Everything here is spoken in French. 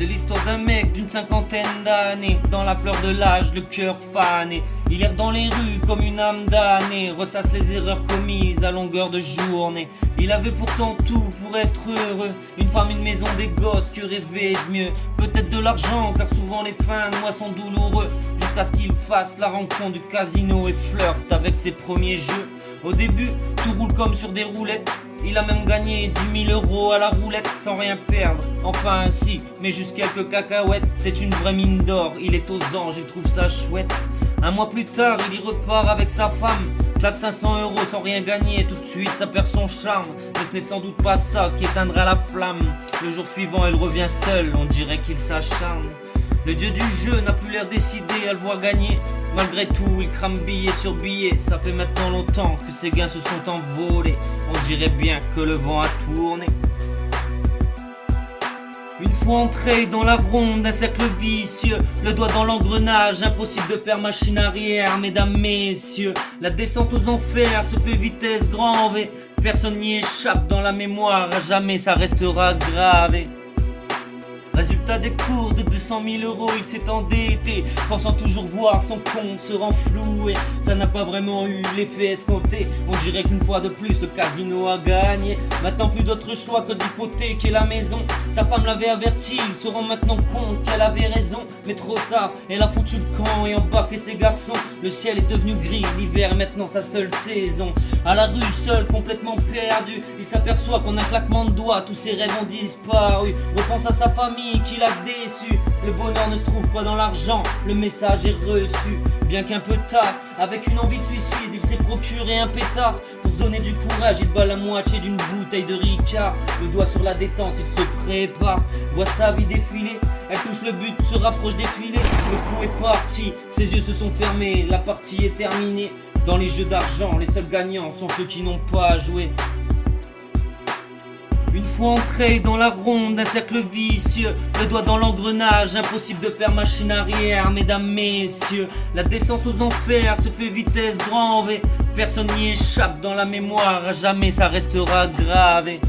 C'est l'histoire d'un mec d'une cinquantaine d'années, dans la fleur de l'âge, le cœur fané. Il erre dans les rues comme une âme damnée, ressasse les erreurs commises à longueur de journée. Il avait pourtant tout pour être heureux, une femme, une maison, des gosses, que rêver de mieux. Peut-être de l'argent, car souvent les fins de mois sont douloureux, jusqu'à ce qu'il fasse la rencontre du casino et flirte avec ses premiers jeux. Au début, tout roule comme sur des roulettes. Il a même gagné 10 000 € à la roulette sans rien perdre. Enfin si, mais juste quelques cacahuètes. C'est une vraie mine d'or, il est aux anges, il trouve ça chouette. Un mois plus tard, il y repart avec sa femme. Claque 500 € sans rien gagner, tout de suite ça perd son charme. Mais ce n'est sans doute pas ça qui éteindra la flamme. Le jour suivant, elle revient seule, on dirait qu'il s'acharne. Le dieu du jeu n'a plus l'air décidé à le voir gagner. Malgré tout, il crame billet sur billet. Ça fait maintenant longtemps que ses gains se sont envolés. On dirait bien que le vent a tourné. Une fois entré dans la ronde d'un cercle vicieux, le doigt dans l'engrenage, impossible de faire machine arrière, mesdames, messieurs. La descente aux enfers se fait vitesse grand V. Personne n'y échappe dans la mémoire, à jamais ça restera gravé. Résultat des courses de 200 000 €, il s'est endetté, pensant toujours voir son compte se renflouer. Ça n'a pas vraiment eu l'effet escompté, on dirait qu'une fois de plus le casino a gagné. Maintenant plus d'autre choix que d'hypothéquer la maison. Sa femme l'avait averti, il se rend maintenant compte qu'elle avait raison. Mais trop tard, elle a foutu le camp et embarqué ses garçons. Le ciel est devenu gris, l'hiver est maintenant sa seule saison. À la rue, seul, complètement perdu, il s'aperçoit qu'en un claquement de doigts, tous ses rêves ont disparu. Repense à sa famille qui l'a déçu. Le bonheur ne se trouve pas dans l'argent, le message est reçu. Bien qu'un peu tard, avec une envie de suicide, il s'est procuré un pétard. Pour se donner du courage, il bat la moitié d'une bouteille de Ricard. Le doigt sur la détente, il se prépare, voit sa vie défiler. Elle touche le but, se rapproche des filets. Le coup est parti, ses yeux se sont fermés, la partie est terminée. Dans les jeux d'argent, les seuls gagnants sont ceux qui n'ont pas joué. Une fois entré dans la ronde d'un cercle vicieux, le doigt dans l'engrenage, impossible de faire machine arrière, mesdames, messieurs. La descente aux enfers se fait vitesse grand V. Personne n'y échappe dans la mémoire, à jamais ça restera gravé.